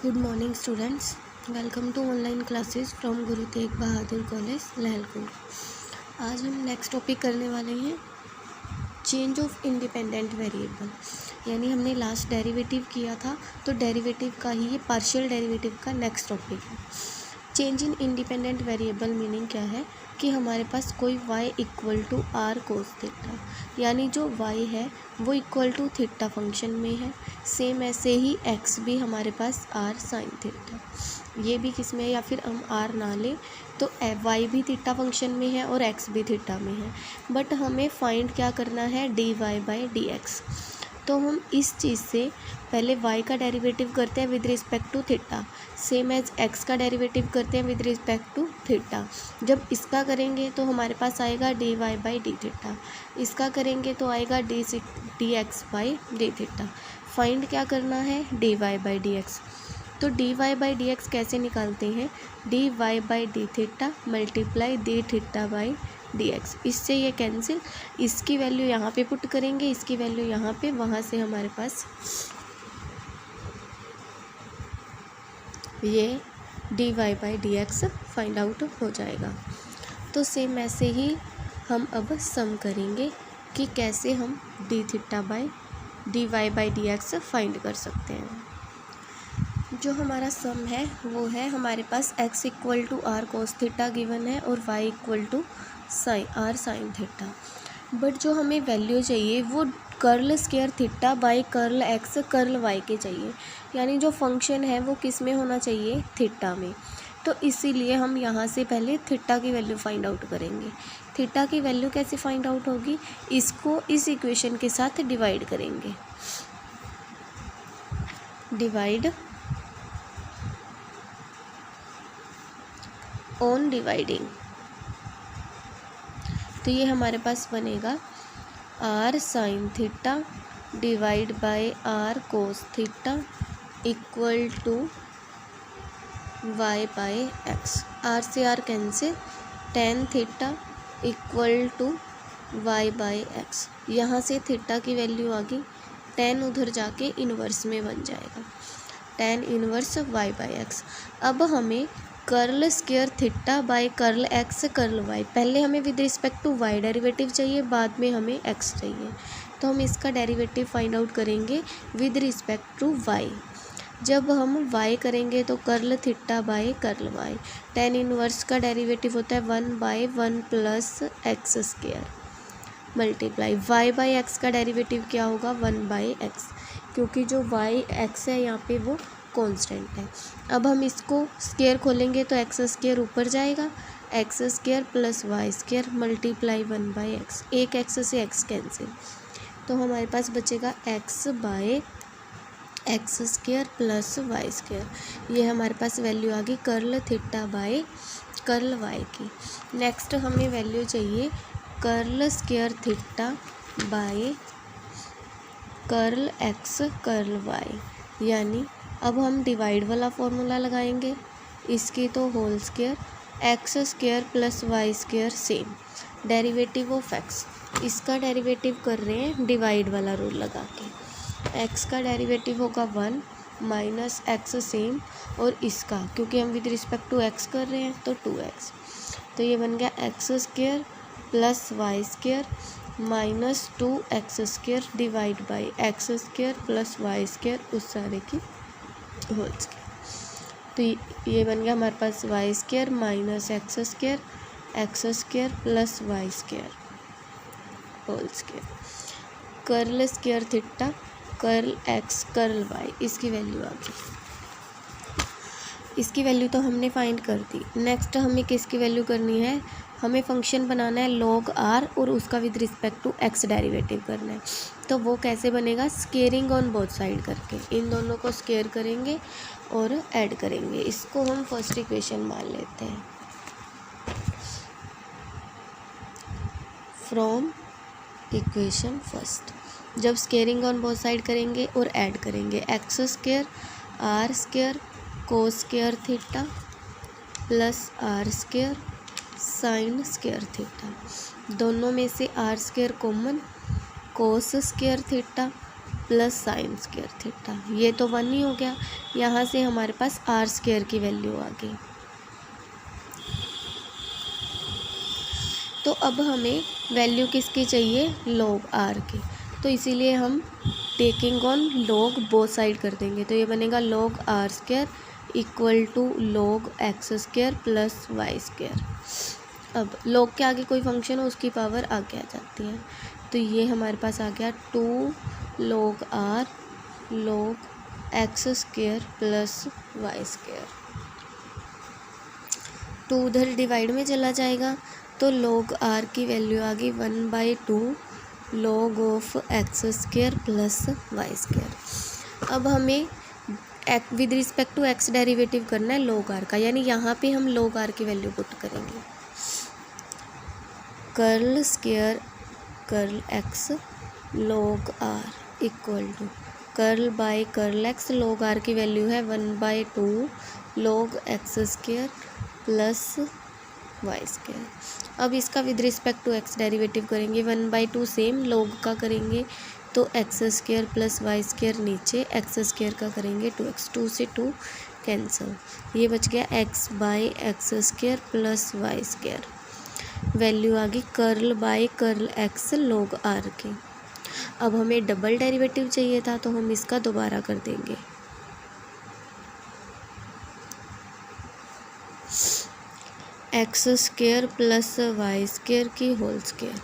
Good morning students, welcome to online classes from Guru Tegh Bahadur college लहलपुर। आज हम next topic करने वाले हैं चेंज ऑफ इंडिपेंडेंट वेरिएबल। यानी हमने लास्ट डेरिवेटिव किया था, तो डेरिवेटिव का ही ये पार्शियल डेरिवेटिव का नेक्स्ट टॉपिक है। Change in independent variable meaning क्या है कि हमारे पास कोई y equal to r cos theta, यानी जो y है वो इक्वल टू थीटा फंक्शन में है। सेम ऐसे ही x भी हमारे पास r साइन थीटा, ये भी किस में है, या फिर हम r ना लें तो y भी थीटा फंक्शन में है और x भी थीटा में है। बट हमें फाइंड क्या करना है, dy बाई डी एक्स। तो हम इस चीज़ से पहले y का डेरिवेटिव करते हैं with respect to theta, same as x का डेरिवेटिव करते हैं विद रिस्पेक्ट टू थीटा। जब इसका करेंगे तो हमारे पास आएगा dy बाई डी थीटा, इसका करेंगे तो आएगा D x by D theta. Find क्या करना है, dy बाई डी एक्स। तो dy बाई डी एक्स कैसे निकालते हैं, dy by D theta multiply D theta by D x. इससे ये कैंसिल, इसकी वैल्यू यहाँ पे पुट करेंगे, इसकी वैल्यू यहाँ पे, वहाँ से हमारे पास ये dy by D x find out हो जाएगा। तो सेम ऐसे ही हम अब सम करेंगे कि कैसे हम D theta by dy by D x find कर सकते हैं। जो हमारा सम है वो है, हमारे पास x equal to r cos theta given है और y equal to r sine theta. But जो हमें वैल्यू चाहिए वो curl square theta by curl x curl y के चाहिए, यानी जो फंक्शन है वो किस में होना चाहिए, थीटा में। तो इसीलिए हम यहाँ से पहले थीटा की वैल्यू फाइंड आउट करेंगे। थीटा की वैल्यू कैसे फाइंड आउट होगी, इसको इस इक्वेशन के साथ डिवाइड करेंगे। डिवाइड ऑन डिवाइडिंग, तो ये हमारे पास बनेगा R sine theta divide by R cos theta equal to Y by X. R से R cancel, tan theta equal to Y by X. यहाँ से थीटा की वैल्यू आ गई, टेन उधर जाके इन्वर्स में बन जाएगा, tan inverse y by x. अब हमें curl square theta by curl x curl y, पहले हमें with respect to y derivative चाहिए, बाद में हमें एक्स चाहिए। तो हम इसका डेरिवेटिव फाइंड आउट करेंगे विद रिस्पेक्ट टू वाई। जब हम वाई करेंगे तो curl theta by curl y, tan inverse का डेरिवेटिव होता है one by one plus x square multiply y by x का डेरिवेटिव क्या होगा, वन बाई एक्स, क्योंकि जो वाई एक्स है यहाँ पे वो कांस्टेंट है। अब हम इसको स्क्वायर खोलेंगे तो एक्स स्क्वायर ऊपर जाएगा, x square plus Y square multiply one by x, एक एक्स से एक्स कैंसिल, तो हमारे पास बचेगा x by x square plus Y square. ये हमारे पास वैल्यू आ गई curl theta by curl y की। नेक्स्ट हमें वैल्यू चाहिए curl square theta by curl x curl y, यानी अब हम डिवाइड वाला फॉर्मूला लगाएंगे, इसकी तो whole square, x square plus Y square same, derivative of x, इसका डेरिवेटिव कर रहे हैं डिवाइड वाला रूल लगा के। एक्स का डेरिवेटिव होगा वन माइनस एक्स सेम, और इसका क्योंकि हम विद रिस्पेक्ट टू एक्स कर रहे हैं तो टू एक्स, तो ये बन गया x square plus Y square minus two x square divide by x square plus Y square उस सारे की होल स्क्वायर। तो ये बन गया हमारे पास Y square minus x square plus Y square whole square. Curl square theta curl x curl Y, इसकी वैल्यू आ गई। इसकी वैल्यू तो हमने फाइंड कर दी। नेक्स्ट हमें किसकी वैल्यू करनी है, हमें फंक्शन बनाना है log r और उसका with respect to x derivative करना है। तो वो कैसे बनेगा, स्केयरिंग ऑन बोथ साइड करके, इन दोनों को स्केयर करेंगे और ऐड करेंगे। इसको हम फर्स्ट इक्वेशन मान लेते हैं। फ्रॉम इक्वेशन फर्स्ट, जब स्केयरिंग ऑन बोथ साइड करेंगे और ऐड करेंगे, x square r square cos square theta plus r square sine square theta, दोनों में से r square common, cos square theta plus sine square theta, ये तो 1 ही हो गया। यहाँ से हमारे पास आर स्क्वायर की वैल्यू आ गई। तो अब हमें वैल्यू किसकी चाहिए, लॉग आर की, तो इसीलिए हम taking on log both side कर देंगे। तो ये बनेगा log r square equal to log x square plus Y square. अब लॉग के आगे कोई फंक्शन हो उसकी पावर आगे आ जाती है, तो ये हमारे पास आ गया 2 log r log x square plus Y square. 2 उधर डिवाइड में चला जाएगा, तो log r की वैल्यू आ गई 1/2 log of x square plus Y square. अब हमें with respect to x derivative करना है log r का, यानी यहाँ पे हम log r की वैल्यू पुट करेंगे। Curl square curl x log r equal to curl by curl x, log r की वैल्यू है 1/2 log x square plus Y square. अब इसका with respect to x derivative करेंगे, 1/2 सेम log का करेंगे तो x square plus Y square नीचे, x square का करेंगे 2x, 2 से 2 कैंसिल, ये बच गया x by x square plus Y square. Value आ गई curl by curl x log r की। अब हमें डबल डेरिवेटिव चाहिए था, तो हम इसका दोबारा कर देंगे। X square plus Y square की whole square,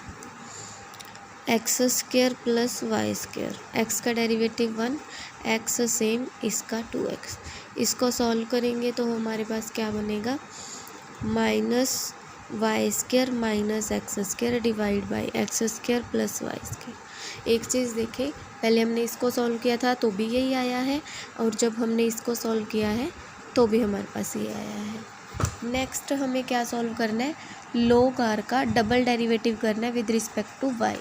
x square plus Y square, X का डेरिवेटिव 1, एक्स सेम, इसका 2x। इसको सॉल्व करेंगे तो हमारे पास क्या बनेगा, minus Y square minus x square divide by x square plus Y square. एक चीज़ देखें, पहले हमने इसको सॉल्व किया था तो भी यही आया है, और जब हमने इसको सॉल्व किया है तो भी हमारे पास ये आया है। नेक्स्ट हमें क्या सॉल्व करना है, log r का डबल डेरिवेटिव करना है विद रिस्पेक्ट टू y,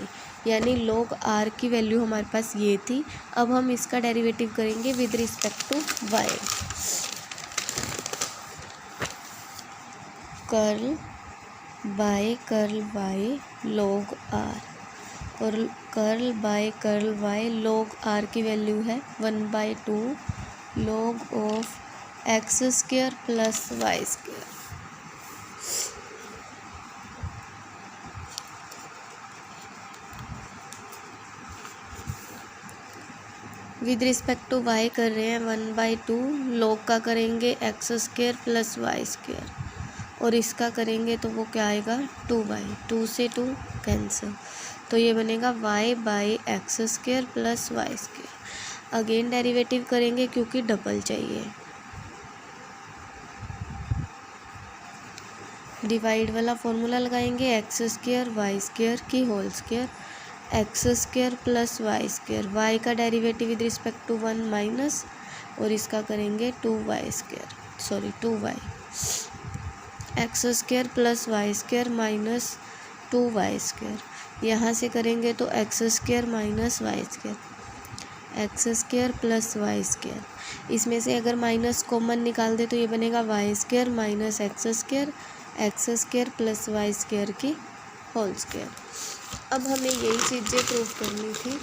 यानी log r की वैल्यू हमारे पास ये थी, अब हम इसका डेरिवेटिव करेंगे with respect to y। Curl by curl y log r, और curl by curl y log r की वैल्यू है 1/2 log of x square plus Y square. With respect to y कर रहे हैं 1/2 log का करेंगे x square plus Y square, और इसका करेंगे तो वो क्या आएगा 2y, 2 से 2 कैंसिल, तो ये बनेगा y by x square plus Y square. Again derivative करेंगे क्योंकि डबल चाहिए, डिवाइड वाला फॉर्मूला लगाएंगे, एक्स स्क्वायर वाई स्क्वायर की whole square, x square plus Y square, Y का derivative with respect to 1 minus, और इसका करेंगे 2y square, sorry 2y, X square plus Y square minus 2y square, यहाँ से करेंगे तो x square minus Y square, x square plus Y square. इसमें से अगर माइनस कॉमन निकाल दे तो ये बनेगा y square minus x square plus Y square की होल स्क्वायर। अब हमें यही चीज़ें प्रूव करनी थी।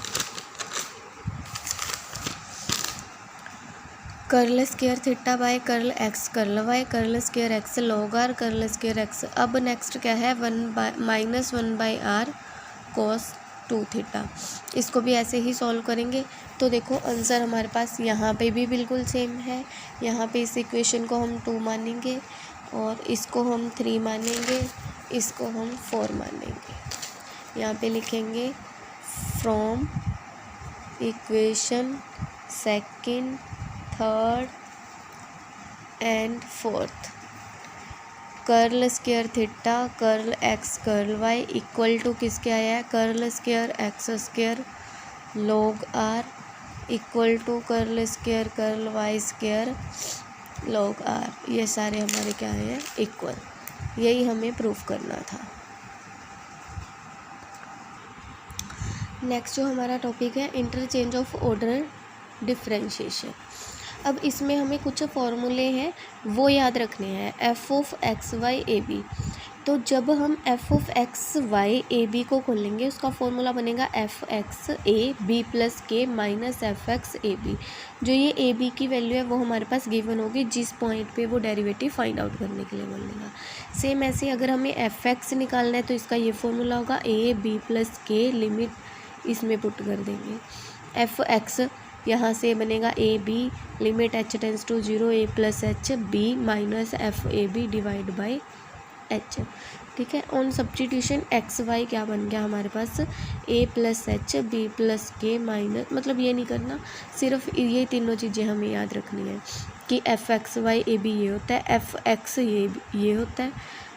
Curl square theta by curl x curl y curl square x log r curl square x. अब नेक्स्ट क्या है, -1/r cos 2 थीटा, इसको भी ऐसे ही सॉल्व करेंगे। तो देखो आंसर हमारे पास यहाँ पे भी बिल्कुल सेम है, यहाँ पे इस इक्वेशन को हम 2 मानेंगे और इसको हम 3 मानेंगे, इसको हम 4 मानेंगे। यहाँ पे लिखेंगे from equation second third and fourth curl square theta curl x curl y equal to किसके आया है, curl square x square log r equal to curl square curl y square log r। ये सारे हमारे क्या है, इक्वल। यही हमें प्रूफ करना था। नेक्स्ट जो हमारा टॉपिक है इंटरचेंज ऑफ ऑर्डर डिफरेंशिएशन। अब इसमें हमें कुछ फॉर्मूले हैं वो याद रखने हैं। f of x Y A B, तो जब हम F of x Y A B को खोलेंगे उसका फॉर्मूला बनेगा F X A B plus के minus F X A B. जो ये ए बी की वैल्यू है वो हमारे पास गिवन होगी जिस पॉइंट पे वो डेरिवेटिव फाइंड आउट करने के लिए बोलेगा। सेम ऐसे अगर हमें एफ एक्स निकालना है तो इसका ये फॉर्मूला होगा a B plus k, limit इसमें पुट कर देंगे। एफ एक्स यहाँ से बनेगा a b, limit h tends to 0 a plus H b minus f a b divide by h. ठीक है, ऑन सब्स्टिट्यूशन एक्स वाई क्या बन गया हमारे पास ए प्लस एच बी प्लस के माइनस, मतलब ये नहीं करना, सिर्फ ये तीनों चीज़ें हमें याद रखनी है कि एफ एक्स वाई ए बी ये होता है, एफ एक्स ये होता है,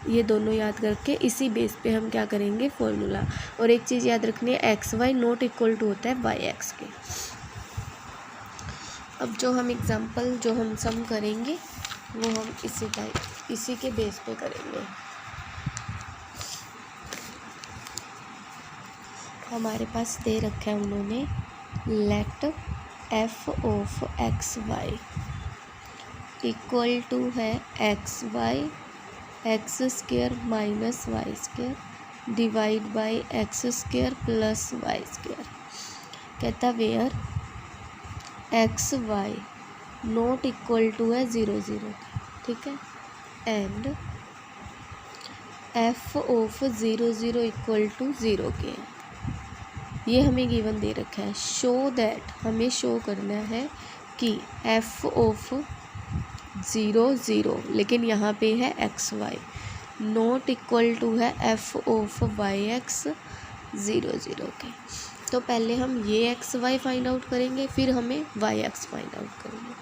ये दोनों याद करके इसी बेस पे हम क्या करेंगे फॉर्मूला। और एक चीज़ याद रखनी है x Y not equal to होता है वाई एक्स के। अब जो हम एग्जांपल जो हम सम करेंगे वो हम इसी के बेस पे करेंगे। हमारे पास दे रखा है उन्होंने let F of x Y equal to है x Y X square minus Y square divide by x square plus Y square. कहता where X Y not equal to है 0 0। ठीक है, and F of 0 0 equal to 0 के है, ये हमें given दे रखा है। शो दैट, हमें शो करना है कि एफ ऑफ 0 0 लेकिन यहाँ पे है x Y not equal to है एफ ऑफ वाई एक्स 0 0 के। तो पहले हम ये एक्स वाई फाइंड आउट करेंगे, फिर हमें वाई एक्स फाइंड आउट करेंगे।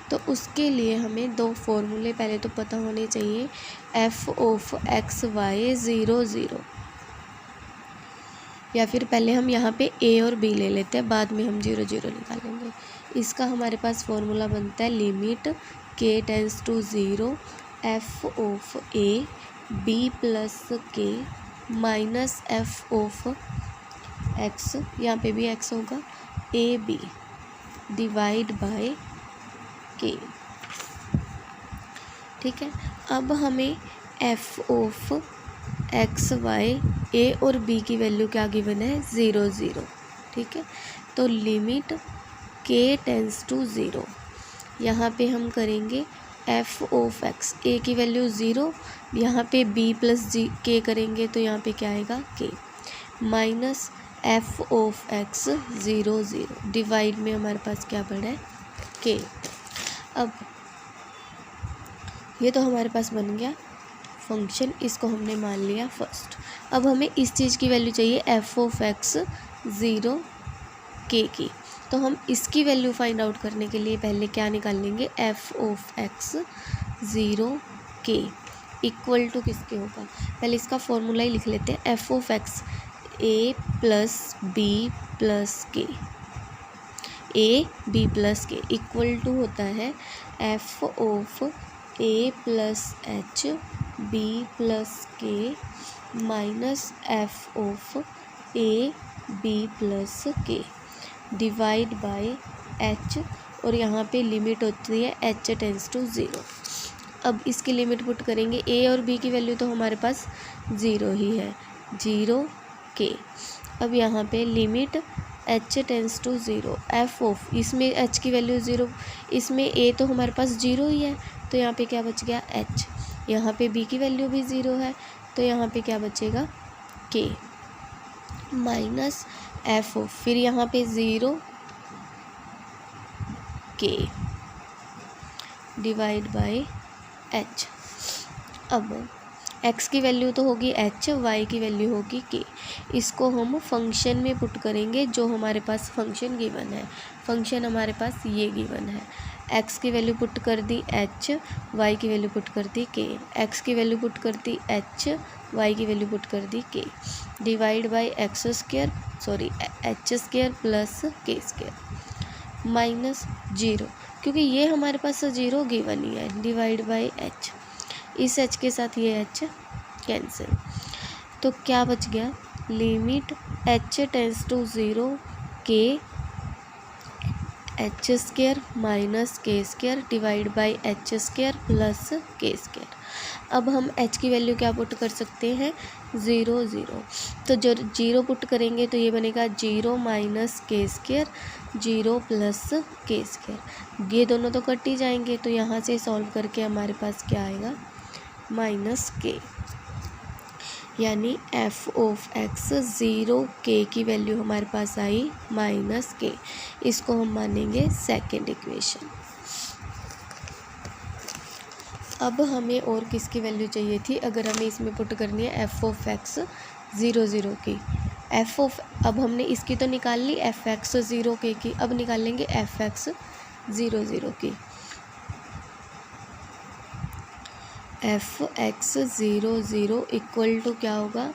तो उसके लिए हमें दो फॉर्मूले पहले तो पता होने चाहिए। एफ ऑफ एक्स वाई 0 0, या फिर पहले हम यहाँ पे ए और बी ले लेते हैं, बाद में हम 0 0 निकालेंगे। इसका हमारे पास फॉर्मूला बनता है limit k tends to 0 f of A B plus के माइनस एफ ऑफ एक्स, यहाँ पे भी एक्स होगा, ए बी डिवाइड बाय के। ठीक है, अब हमें एफ ऑफ एक्स वाई ए और बी की वैल्यू क्या गिवन है 0 0। ठीक है, तो लिमिट के टेंस टू 0, यहाँ पे हम करेंगे एफ ऑफ एक्स, ए की वैल्यू 0, यहाँ पे बी प्लस जी के करेंगे तो यहाँ पे क्या आएगा के, minus F of x 0 0 divide में हमारे पास क्या पड़ा है के। अब ये तो हमारे पास बन गया फंक्शन, इसको हमने मान लिया फर्स्ट। अब हमें इस चीज़ की वैल्यू चाहिए एफ ऑफ एक्स 0 के की, तो हम इसकी वैल्यू फाइंड आउट करने के लिए पहले क्या निकाल लेंगे, एफ ऑफ एक्स 0 के इक्वल टू किसके होगा, पहले इसका फॉर्मूला ही लिख लेते हैं। F of X A plus B plus K, A B plus K equal to होता है F of A plus H B plus के minus F of A B plus K divide by H, और यहाँ पे limit होती है H tends to 0। अब इसकी लिमिट पुट करेंगे, ए और बी की वैल्यू तो हमारे पास 0 ही है, 0 के। अब यहाँ पे limit h tends to 0 f of, इसमें एच की वैल्यू 0, इसमें ए तो हमारे पास 0 ही है, तो यहाँ पे क्या बच गया एच, यहाँ पे बी की वैल्यू भी 0 है, तो यहाँ पे क्या बचेगा के माइनस एफ ऑफ, फिर यहाँ पे 0 के डिवाइड बाय एच। अब एक्स की वैल्यू तो होगी एच, वाई की वैल्यू होगी के, इसको हम फंक्शन में पुट करेंगे जो हमारे पास फंक्शन गिवन है। फंक्शन हमारे पास ये गिवन है, एक्स की वैल्यू पुट कर दी एच, वाई की वैल्यू पुट कर दी के, एक्स की वैल्यू पुट कर दी एच, वाई की वैल्यू पुट कर दी के, divide by x square h square plus k square minus 0, क्योंकि ये हमारे पास 0 गिवन ही है, डिवाइड बाई एच, इस एच के साथ ये एच कैंसिल, तो क्या बच गया लिमिट एच टेंस टू 0 के H square minus k square divide by h square plus k square. अब हम h की वैल्यू क्या पुट कर सकते हैं, 0 0। तो जो 0 पुट करेंगे तो ये बनेगा 0 minus k square 0 plus k square. ये दोनों तो कट ही जाएंगे, तो यहाँ से सॉल्व करके हमारे पास क्या आएगा, माइनस के, यानी एफ ऑफ एक्स 0 के की वैल्यू हमारे पास आई माइनस के। इसको हम मानेंगे सेकेंड इक्वेशन। अब हमें और किसकी वैल्यू चाहिए थी, अगर हमें इसमें पुट करनी है एफ ऑफ एक्स 0 0 की। एफ ऑफ, अब हमने इसकी तो निकाल ली एफ एक्स 0 के की, अब निकाल लेंगे एफ एक्स 0 0 की। एफ एक्स 0 0 इक्वल टू क्या होगा,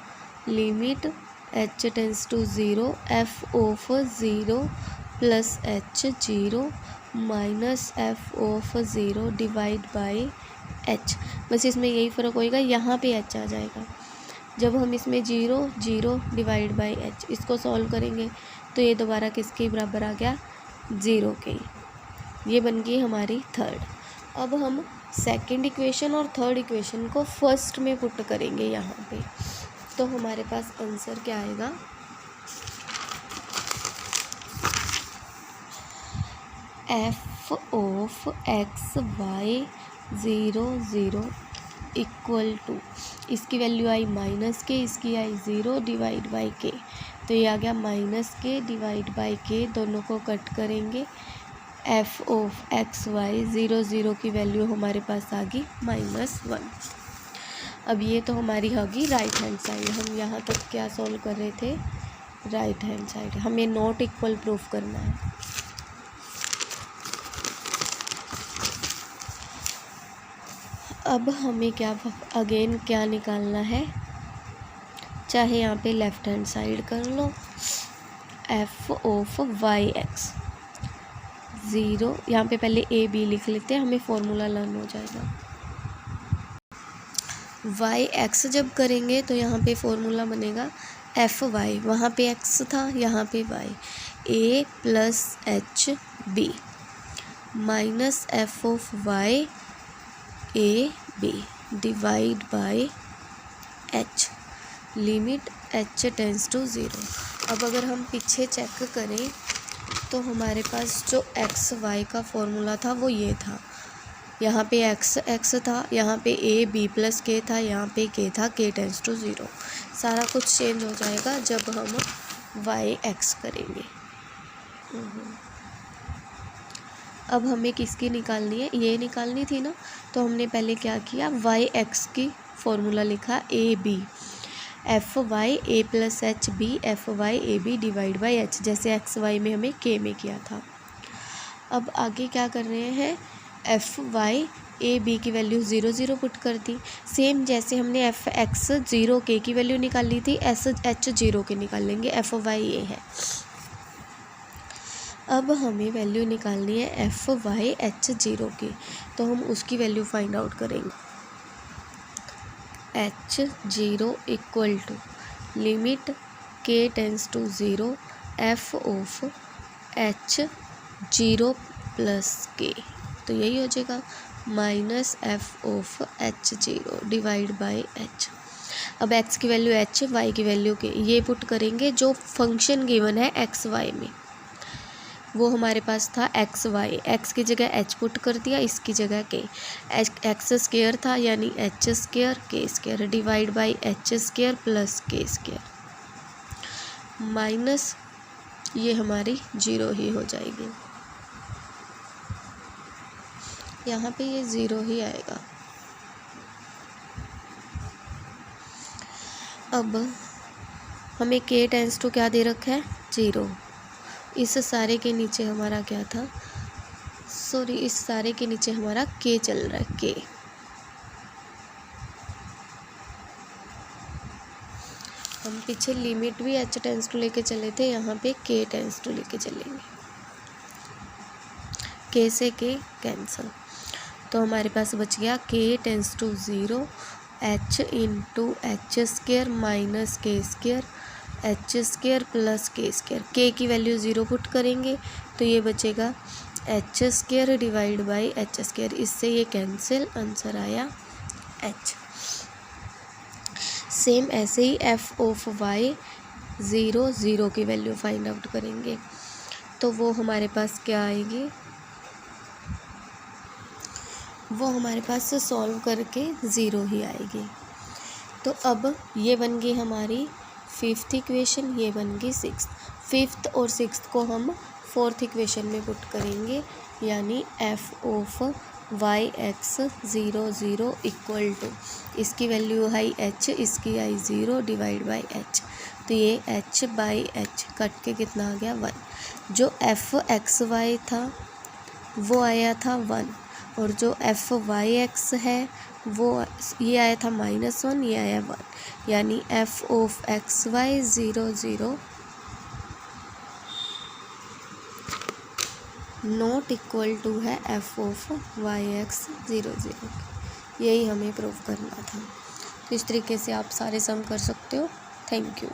limit h tends to 0 f of 0 plus h 0 minus F of 0 divide by h. बस इसमें यही फ़र्क होएगा, यहाँ पे एच आ जाएगा। जब हम इसमें 0 0 डिवाइड बाई एच इसको सॉल्व करेंगे तो ये दोबारा किसके बराबर आ गया, 0 के। ये बन गई हमारी थर्ड। अब हम सेकंड इक्वेशन और थर्ड इक्वेशन को फर्स्ट में पुट करेंगे यहाँ पे, तो हमारे पास आंसर क्या आएगा, f of x y 0 0 equal to, इसकी वैल्यू आई माइनस के, इसकी आई 0 डिवाइड बाई के, तो ये आ गया माइनस के डिवाइड बाई के, दोनों को कट करेंगे। एफ ऑफ एक्स वाई 0 0 की वैल्यू हमारे पास आ गई -1। अब ये तो हमारी होगी राइट हैंड साइड। हम यहाँ तक क्या सॉल्व कर रहे थे, राइट हैंड साइड। हमें नॉट इक्वल प्रूफ करना है। अब हमें क्या अगेन क्या निकालना है, चाहे यहाँ पे लेफ्ट हैंड साइड कर लो, एफ ऑफ वाई एक्स 0, यहाँ पे पहले ए बी लिख लेते हैं, हमें फॉर्मूला लर्न हो जाएगा। वाई एक्स जब करेंगे तो यहाँ पे फॉर्मूला बनेगा एफ वाई, वहाँ पे एक्स था, यहाँ पे y, a plus H b minus F of y A b divide by h, limit h tends to 0। अब अगर हम पीछे चेक करें तो हमारे पास जो एक्स वाई का फॉर्मूला था वो ये था, यहाँ पे एक्स एक्स था, यहाँ पे ए बी प्लस के था, यहाँ पे के था, के टेंस टू 0। सारा कुछ चेंज हो जाएगा जब हम वाई एक्स करेंगे। अब हमें किसकी निकालनी है, ये निकालनी थी ना, तो हमने पहले क्या किया, वाई एक्स की फॉर्मूला लिखा a b, f y a plus H b f y A b divide by h, जैसे एक्स वाई में हमें के में किया था। अब आगे क्या कर रहे हैं, एफ वाई ए बी की वैल्यू 0 0 पुट कर दी, सेम जैसे हमने एफ एक्स 0 के की वैल्यू निकाली थी, एस एच 0 के निकाल लेंगे, एफ वाई ए है। अब हमें वैल्यू निकालनी है एफ वाई एच 0 की, तो हम उसकी वैल्यू फाइंड आउट करेंगे। H 0 equal to limit k tends to 0 f of h 0 plus k, तो यही हो जाएगा minus F of h 0 divide by h. अब एक्स की वैल्यू एच, वाई की वैल्यू के, ये पुट करेंगे जो फंक्शन गिवन है एक्स वाई में, वो हमारे पास था एक्स वाई, एक्स की जगह एच पुट कर दिया, इसकी जगह के, एक्स स्क्वायर था यानी एच स्क्वायर के square divide by h square plus k square minus, ये हमारी 0 ही हो जाएगी, यहाँ पे ये 0 ही आएगा। अब हमें के टेंस टू क्या दे रखा है, 0। इस सारे के नीचे हमारा क्या था, सॉरी इस सारे के नीचे हमारा के चल रहा है, के। हम पीछे लिमिट भी एच टेंस टू लेके चले थे, यहाँ पे के टेंस टू लेके चलेंगे, के से के कैंसिल, तो हमारे पास बच गया k tends to 0 h into h square minus k square h square plus k square, k की वैल्यू 0 पुट करेंगे तो ये बचेगा h square divide by h square, इससे ये कैंसिल, आंसर आया एच। सेम ऐसे ही एफ ऑफ वाई 0 0 की वैल्यू फाइंड आउट करेंगे तो वो हमारे पास क्या आएगी, वो हमारे पास सॉल्व करके 0 ही आएगी। तो अब ये बन गई हमारी फिफ्थ इक्वेशन, ये बन गई सिक्स्थ। फिफ्थ और सिक्स्थ को हम फोर्थ इक्वेशन में पुट करेंगे, यानी f of y x 0 0 equal to, इसकी वैल्यू आई एच, इसकी आई 0 डिवाइड बाई एच, तो ये एच बाई एच कट के कितना आ गया 1। जो एफ एक्स वाई था वो आया था 1, और जो एफ वाई एक्स है वो ये आया था -1, ये आया 1, यानी f of x y 0 0 not equal to है एफ ऑफ वाई एक्स 0 0। यही हमें प्रूव करना था। तो इस तरीके से आप सारे सम कर सकते हो। Thank you.